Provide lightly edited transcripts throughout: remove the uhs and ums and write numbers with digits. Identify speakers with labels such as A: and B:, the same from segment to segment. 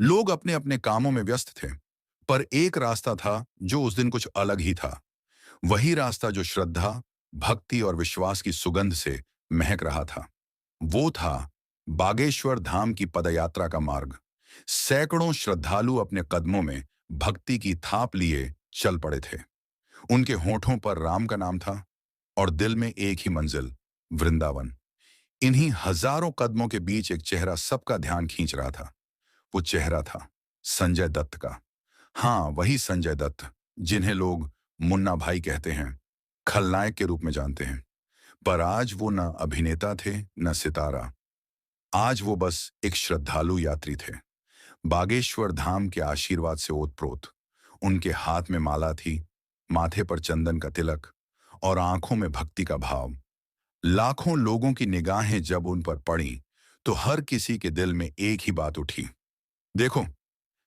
A: लोग अपने अपने कामों में व्यस्त थे, पर एक रास्ता था जो उस दिन कुछ अलग ही था। वही रास्ता जो श्रद्धा, भक्ति और विश्वास की सुगंध से महक रहा था। वो था बागेश्वर धाम की पदयात्रा का मार्ग। सैकड़ों श्रद्धालु अपने कदमों में भक्ति की थाप लिए चल पड़े थे। उनके होठों पर राम का नाम था और दिल में एक ही मंजिल, वृंदावन। इन्हीं हजारों कदमों के बीच एक चेहरा सबका ध्यान खींच रहा था। वो चेहरा था संजय दत्त का। हाँ, वही संजय दत्त जिन्हें लोग मुन्ना भाई कहते हैं, खलनायक के रूप में जानते हैं। पर आज वो न अभिनेता थे न सितारा। आज वो बस एक श्रद्धालु यात्री थे, बागेश्वर धाम के आशीर्वाद से ओतप्रोत। उनके हाथ में माला थी, माथे पर चंदन का तिलक और आंखों में भक्ति का भाव। लाखों लोगों की निगाहें जब उन पर पड़ी तो हर किसी के दिल में एक ही बात उठी। देखो,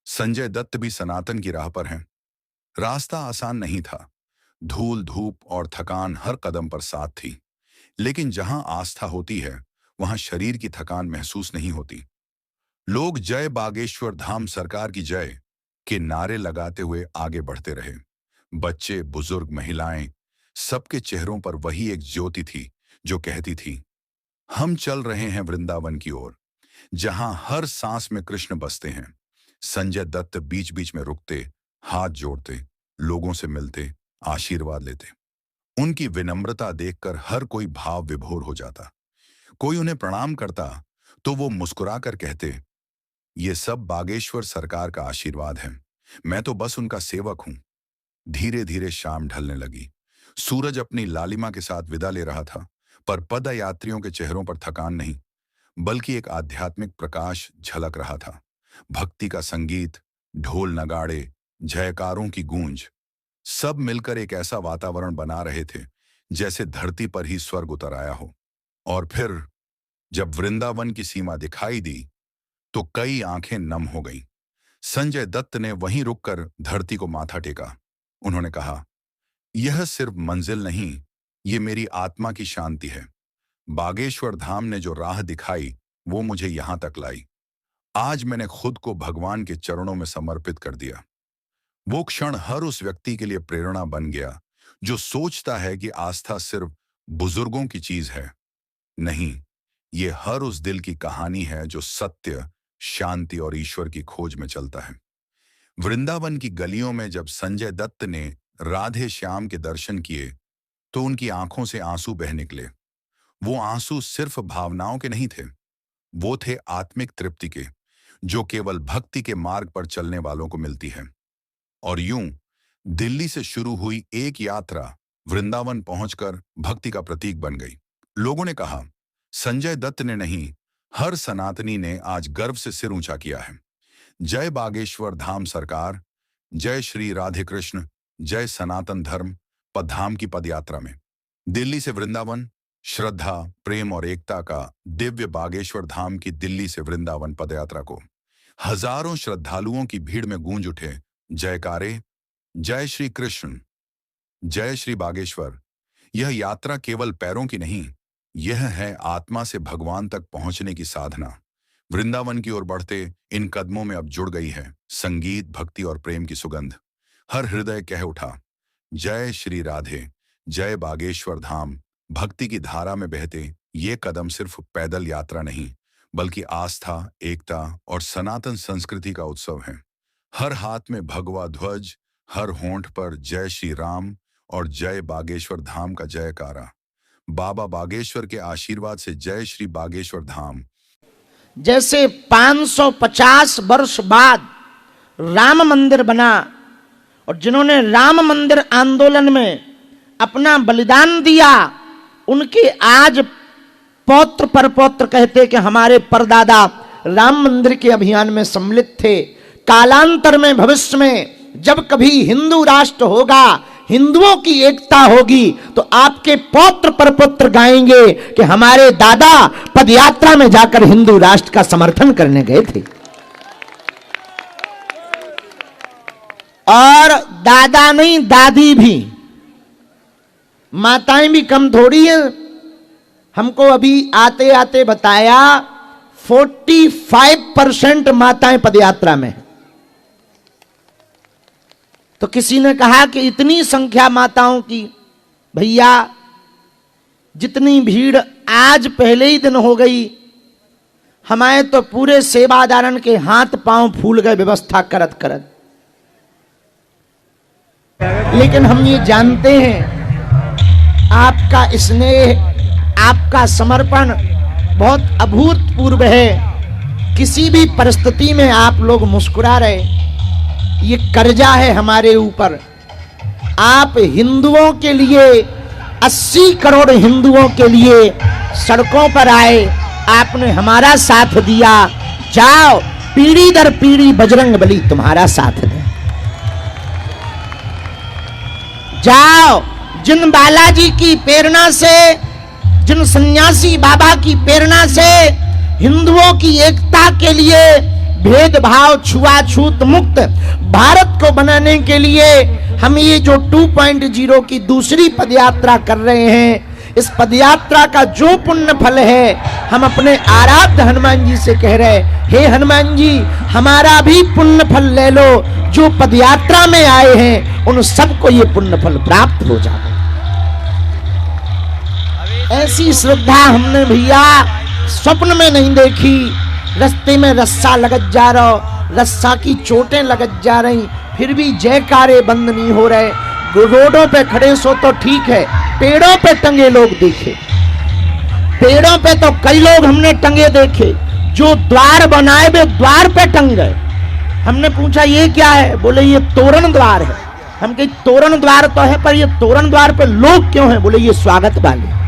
A: संजय दत्त भी सनातन की राह पर हैं। रास्ता आसान नहीं था। धूल, धूप और थकान हर कदम पर साथ थी। लेकिन जहां आस्था होती है, वहां शरीर की थकान महसूस नहीं होती। लोग जय बागेश्वर धाम सरकार की जय के नारे लगाते हुए आगे बढ़ते रहे। बच्चे, बुजुर्ग, महिलाएं, सबके चेहरों पर वही एक ज्योति थी जो कहती थी, हम चल रहे हैं वृंदावन की ओर, जहां हर सांस में कृष्ण बसते हैं। संजय दत्त बीच बीच में रुकते, हाथ जोड़ते, लोगों से मिलते, आशीर्वाद लेते। उनकी विनम्रता देखकर हर कोई भाव विभोर हो जाता। कोई उन्हें प्रणाम करता तो वो मुस्कुराकर कहते, ये सब बागेश्वर सरकार का आशीर्वाद है, मैं तो बस उनका सेवक हूं। धीरे धीरे शाम ढलने लगी। सूरज अपनी लालिमा के साथ विदा ले रहा था, पर पद यात्रियों के चेहरों पर थकान नहीं, बल्कि एक आध्यात्मिक प्रकाश झलक रहा था। भक्ति का संगीत, ढोल नगाड़े, जयकारों की गूंज, सब मिलकर एक ऐसा वातावरण बना रहे थे जैसे धरती पर ही स्वर्ग उतर आया हो। और फिर जब वृंदावन की सीमा दिखाई दी तो कई आंखें नम हो गईं। संजय दत्त ने वहीं रुककर धरती को माथा टेका। उन्होंने कहा, यह सिर्फ मंजिल नहीं, ये मेरी आत्मा की शांति है। बागेश्वर धाम ने जो राह दिखाई, वो मुझे यहां तक लाई। आज मैंने खुद को भगवान के चरणों में समर्पित कर दिया। वो क्षण हर उस व्यक्ति के लिए प्रेरणा बन गया जो सोचता है कि आस्था सिर्फ बुजुर्गों की चीज है। नहीं, ये हर उस दिल की कहानी है जो सत्य, शांति और ईश्वर की खोज में चलता है। वृंदावन की गलियों में जब संजय दत्त ने राधे श्याम के दर्शन किए तो उनकी आंखों से आंसू बह निकले। वो आंसू सिर्फ भावनाओं के नहीं थे, वो थे आत्मिक तृप्ति के, जो केवल भक्ति के मार्ग पर चलने वालों को मिलती है। और यूं दिल्ली से शुरू हुई एक यात्रा वृंदावन पहुंचकर भक्ति का प्रतीक बन गई। लोगों ने कहा, संजय दत्त ने नहीं, हर सनातनी ने आज गर्व से सिर ऊंचा किया है। जय बागेश्वर धाम सरकार, जय श्री राधे कृष्ण, जय सनातन धर्म पदधाम की पदयात्रा में। दिल्ली से वृंदावन, श्रद्धा, प्रेम और एकता का दिव्य बागेश्वर धाम की दिल्ली से वृंदावन पदयात्रा को हजारों श्रद्धालुओं की भीड़ में गूंज उठे जयकारे, जय श्री कृष्ण, जय श्री बागेश्वर। यह यात्रा केवल पैरों की नहीं, यह है आत्मा से भगवान तक पहुंचने की साधना। वृंदावन की ओर बढ़ते इन कदमों में अब जुड़ गई है संगीत, भक्ति और प्रेम की सुगंध। हर हृदय कह उठा, जय श्री राधे, जय बागेश्वर धाम। भक्ति की धारा में बहते ये कदम सिर्फ पैदल यात्रा नहीं, बल्कि आस्था, एकता और सनातन संस्कृति का उत्सव है। हर हाथ में भगवा ध्वज, हर होंठ पर जय श्री राम और जय बागेश्वर धाम का जयकारा। बाबा बागेश्वर के आशीर्वाद से जय श्री बागेश्वर धाम।
B: जैसे 550 वर्ष बाद राम मंदिर बना और जिन्होंने राम मंदिर आंदोलन में अपना बलिदान दिया, उनके आज पौत्र परपौत्र कहते कि हमारे परदादा राम मंदिर के अभियान में सम्मिलित थे। कालांतर में, भविष्य में जब कभी हिंदू राष्ट्र होगा, हिंदुओं की एकता होगी, तो आपके पौत्र परपुत्र गाएंगे कि हमारे दादा पदयात्रा में जाकर हिंदू राष्ट्र का समर्थन करने गए थे। और दादा नहीं, दादी भी, माताएं भी कम थोड़ी है। हमको अभी आते आते बताया 45% माताएं पदयात्रा में हैं। तो किसी ने कहा कि इतनी संख्या माताओं की, भैया जितनी भीड़ आज पहले ही दिन हो गई, हमारे तो पूरे सेवादारन के हाथ पांव फूल गए व्यवस्था करत करत। लेकिन हम ये जानते हैं आपका स्नेह, आपका समर्पण बहुत अभूतपूर्व है। किसी भी परिस्थिति में आप लोग मुस्कुरा रहे, ये कर्जा है हमारे ऊपर। आप हिंदुओं के लिए, 80 करोड़ हिंदुओं के लिए सड़कों पर आए, आपने हमारा साथ दिया। जाओ, पीढ़ी दर पीढ़ी बजरंग बली तुम्हारा साथ दे। जाओ, जिन बालाजी की प्रेरणा से, जिन सन्यासी बाबा की प्रेरणा से हिंदुओं की एकता के लिए, भेदभाव छुआछूत मुक्त भारत को बनाने के लिए हम ये जो 2.0 की दूसरी पदयात्रा कर रहे हैं, इस पदयात्रा का जो पुण्य फल है, हम अपने आराध्य हनुमान जी से कह रहे, हे हनुमान जी हमारा भी पुण्य फल ले लो। जो पदयात्रा में आए हैं उन सबको ये पुण्य फल प्राप्त हो जाए। ऐसी श्रद्धा हमने भैया स्वप्न में नहीं देखी। रास्ते में रस्सा लगत जा रहा, रस्सा की चोटें लगत जा रही, फिर भी जयकारे बंद नहीं हो रहे। रोडों पे खड़े सो तो ठीक है, पेड़ों पे टंगे लोग देखे, पेड़ों पे तो कई लोग हमने टंगे देखे। जो द्वार बनाए वे द्वार पे टंग गए। हमने पूछा ये क्या है? बोले ये तोरण द्वार है। हम कहे तोरण द्वार तो है, पर ये तोरण द्वार पे लोग क्यों हैं? बोले ये स्वागत वाले।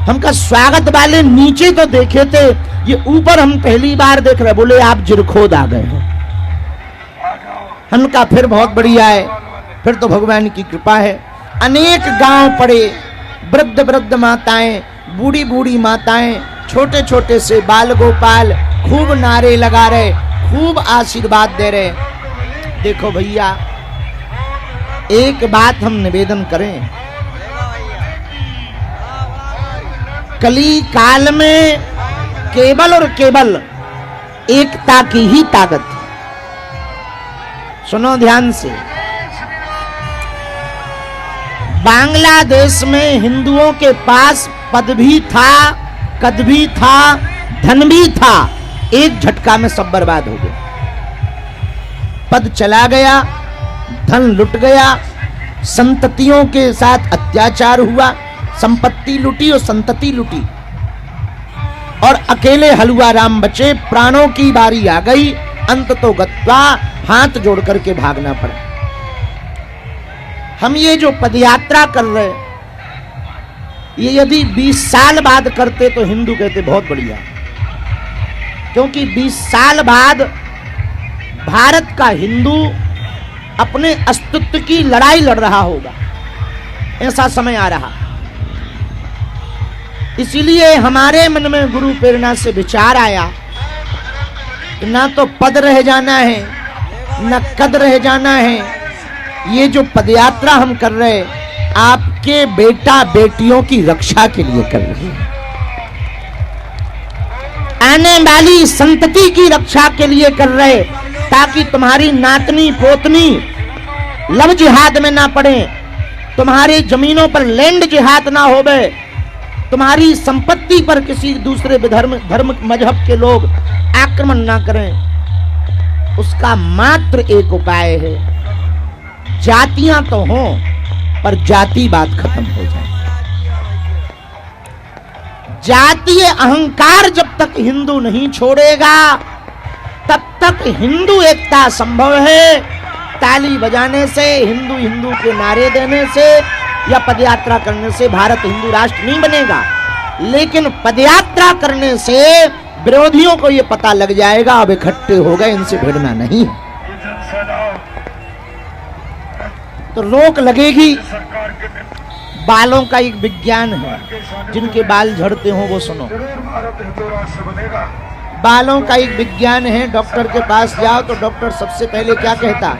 B: हम कहा स्वागत वाले नीचे तो देखे थे, ये ऊपर हम पहली बार देख रहे। बोले आप जिरखोद आ गए हैं। हम कहा फिर बहुत बढ़िया है, फिर तो भगवान की कृपा है। अनेक गांव पड़े, वृद्ध वृद्ध माताएं, बूढ़ी बूढ़ी माताएं, छोटे छोटे से बाल गोपाल खूब नारे लगा रहे, खूब आशीर्वाद दे रहे। देखो भैया, एक बात हम निवेदन करें, कली काल में केवल और केवल एकता की ही ताकत है। सुनो ध्यान से, बांग्लादेश में हिंदुओं के पास पद भी था, कद भी था, धन भी था, एक झटका में सब बर्बाद हो गया। पद चला गया, धन लुट गया, संततियों के साथ अत्याचार हुआ, संपत्ति लुटी और संतति लुटी, और अकेले हलुआ राम बचे। प्राणों की बारी आ गई, अंत तो गत्वा हाथ जोड़ करके भागना पड़ा। हम ये जो पदयात्रा कर रहे, ये यदि 20 साल बाद करते तो हिंदू कहते बहुत बढ़िया, क्योंकि 20 साल बाद भारत का हिंदू अपने अस्तित्व की लड़ाई लड़ रहा होगा, ऐसा समय आ रहा। इसीलिए हमारे मन में गुरु प्रेरणा से विचार आया कि ना तो पद रह जाना है, न कद रह जाना है। ये जो पदयात्रा हम कर रहे, आपके बेटा बेटियों की रक्षा के लिए कर रहे हैं, आने वाली संतति की रक्षा के लिए कर रहे, ताकि तुम्हारी नातनी पोतनी लव जिहाद में ना पड़े, तुम्हारी जमीनों पर लैंड जिहाद ना होवे, तुम्हारी संपत्ति पर किसी दूसरे धर्म मजहब के लोग आक्रमण ना करें। उसका मात्र एक उपाय है, जातियां तो हों पर जातिवाद खत्म हो जाए। जातीय अहंकार जब तक हिंदू नहीं छोड़ेगा तब तक हिंदू एकता संभव है। ताली बजाने से, हिंदू हिंदू के नारे देने से या पदयात्रा करने से भारत हिंदू राष्ट्र नहीं बनेगा, लेकिन पदयात्रा करने से विरोधियों को यह पता लग जाएगा अब इकट्ठे हो गए, इनसे भिड़ना नहीं है, तो रोक लगेगी। बालों का एक विज्ञान है, जिनके बाल झड़ते हो वो सुनो। बालों का एक विज्ञान है, डॉक्टर के पास जाओ तो डॉक्टर सबसे पहले क्या कहता,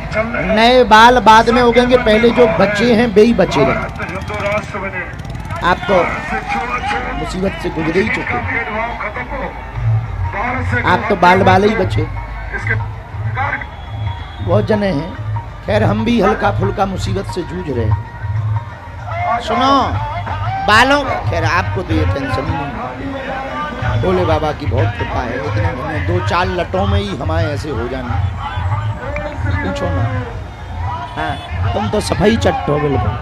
B: नए बाल बाद में उगेंगे, पहले जो बचे हैं वे ही बचे रहे। आप तो मुसीबत से गुजरे ही चुके। आप तो बाल बाल ही बचे, बहुत जने हैं। खैर हम भी हल्का फुल्का मुसीबत से जूझ रहे हैं। सुनो, बालों का खैर आपको तो ये टेंशन ही नहीं, भोले बाबा की बहुत कृपा है। इतने 2-4 लटों में ही हमारे ऐसे हो जाना, पूछो ना। हाँ, तुम तो सफाई चट्टो बिल्कुल।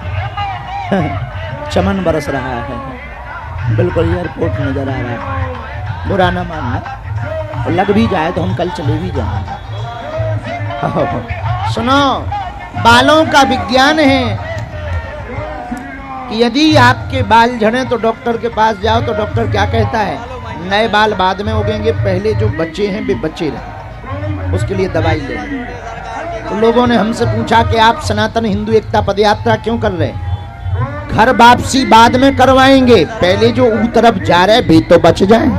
B: चमन बरस रहा है, बिल्कुल एयरपोर्ट नजर आ रहा है। बुरा ना मानना, और लग भी जाए तो हम कल चले भी जाएंगे। सुनो, बालों का विज्ञान है कि यदि आपके बाल झड़े तो डॉक्टर के पास जाओ तो डॉक्टर क्या कहता है, नए बाल बाद में उगेंगे, पहले जो बच्चे हैं वे बच्चे रहे, उसके लिए दवाई ले। तो लोगों ने हमसे पूछा कि आप सनातन हिंदू एकता पदयात्रा क्यों कर रहे हैं? घर वापसी बाद में करवाएंगे, पहले जो ऊ तरफ जा रहे वे तो बच जाएं।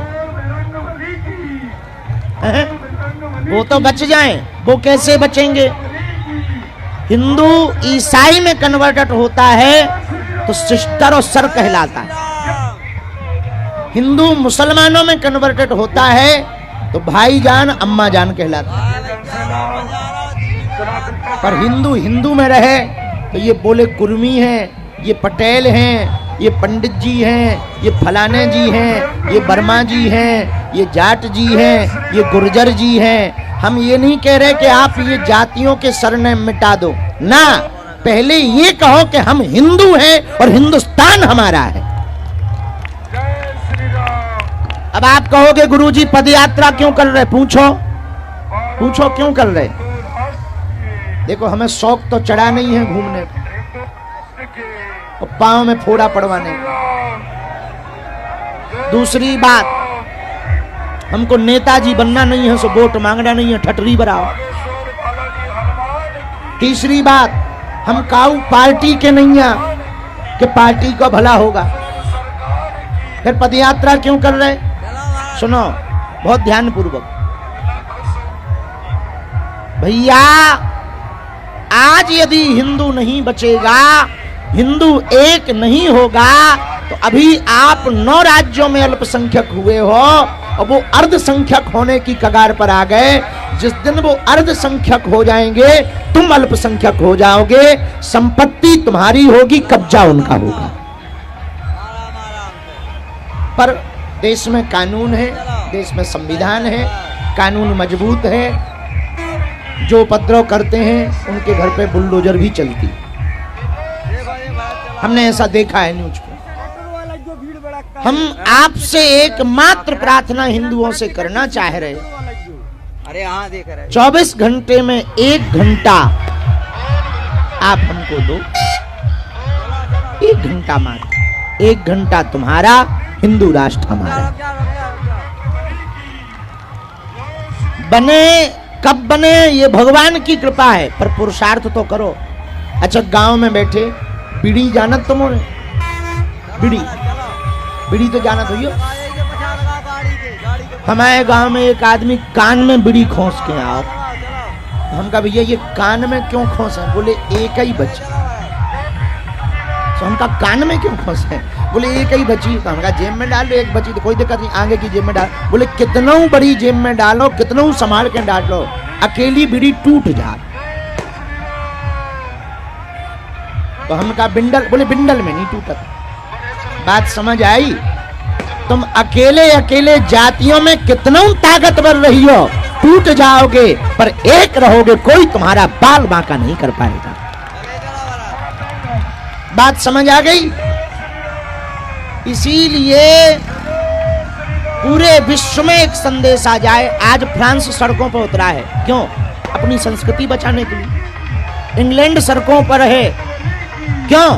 B: वो तो बच जाएं, वो कैसे बचेंगे? हिंदू ईसाई में कन्वर्टेड होता है तो सिस्टर और सर कहलाता है, हिंदू मुसलमानों में कन्वर्टेड होता है तो भाईजान अम्मा जान कहलाता है। पर हिंदू हिंदू में रहे तो ये बोले कुर्मी हैं, ये पटेल हैं, ये पंडित जी हैं, ये फलाने जी हैं, ये वर्मा जी हैं, ये जाट जी हैं, ये गुर्जर जी हैं। हम ये नहीं कह रहे कि आप ये जातियों के सरनेम मिटा दो ना, पहले ये कहो कि हम हिंदू हैं और हिंदुस्तान हमारा है। अब आप कहोगे गुरुजी पदयात्रा क्यों कर रहे? पूछो क्यों कर रहे? देखो, हमें शौक तो चढ़ा नहीं है घूमने और पांव में फोड़ा पड़वाने। दूसरी बात, हमको नेताजी बनना नहीं है, सो वोट मांगना नहीं है, ठटरी बराओ। तीसरी बात, हम काऊ पार्टी के नहीं है कि पार्टी का भला होगा। फिर पदयात्रा क्यों कर रहे? सुनो बहुत ध्यान पूर्वक भैया, आज यदि हिंदू नहीं बचेगा, हिंदू एक नहीं होगा, तो अभी आप 9 राज्यों में अल्पसंख्यक हुए हो और वो अर्धसंख्यक होने की कगार पर आ गए। जिस दिन वो अर्धसंख्यक हो जाएंगे, तुम अल्पसंख्यक हो जाओगे, संपत्ति तुम्हारी होगी, कब्जा उनका होगा। पर देश में कानून है, देश में संविधान है, कानून मजबूत है। जो उपद्रव करते हैं उनके घर पे बुलडोजर भी चलती, हमने ऐसा देखा है न्यूज पे। हम आपसे एकमात्र प्रार्थना हिंदुओं से करना चाह रहे,
C: अरे हाँ देख रहे,
B: 24 घंटे में 1 घंटा आप हमको दो, 1 घंटा मात्र, 1 घंटा तुम्हारा, हिंदू राष्ट्र हमारा। बने कब बने ये भगवान की कृपा है, पर पुरुषार्थ तो करो। अच्छा, गांव में बैठे बीड़ी जानत तुमने? बीड़ी तो जानत हो। हमारे गांव में एक आदमी कान में बीड़ी खोस के आओ, हम कहा भैया ये कान में क्यों खोसे? बोले एक ही बची। तो हम कहा कान में क्यों खोसे? बोले एक ही बची। तो हम कहा जेब में डाल लो, एक बची तो कोई दिक्कत नहीं, आगे की जेब में डाल। बोले कितनों बड़ी जेब में डालो, कितनों संभाल के डाल लो, अकेली बीड़ी टूट जा। तो हम कहा बिंडल, बोले बिंडल में नहीं टूटत। बात समझ आई? तुम अकेले अकेले जातियों में कितना ताकतवर रही हो, टूट जाओगे पर एक रहोगे, कोई तुम्हारा बाल बांका नहीं कर पाएगा। बात समझ आ गई? इसीलिए पूरे विश्व में एक संदेश आ जाए। आज फ्रांस सड़कों पर उतरा है, क्यों? अपनी संस्कृति बचाने के लिए। इंग्लैंड सड़कों पर है, क्यों?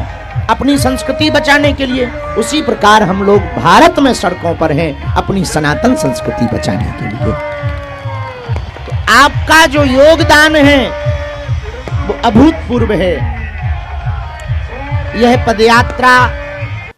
B: अपनी संस्कृति बचाने के लिए। उसी प्रकार हम लोग भारत में सड़कों पर हैं, अपनी सनातन संस्कृति बचाने के लिए। तो आपका जो योगदान है वो अभूतपूर्व है। यह पदयात्रा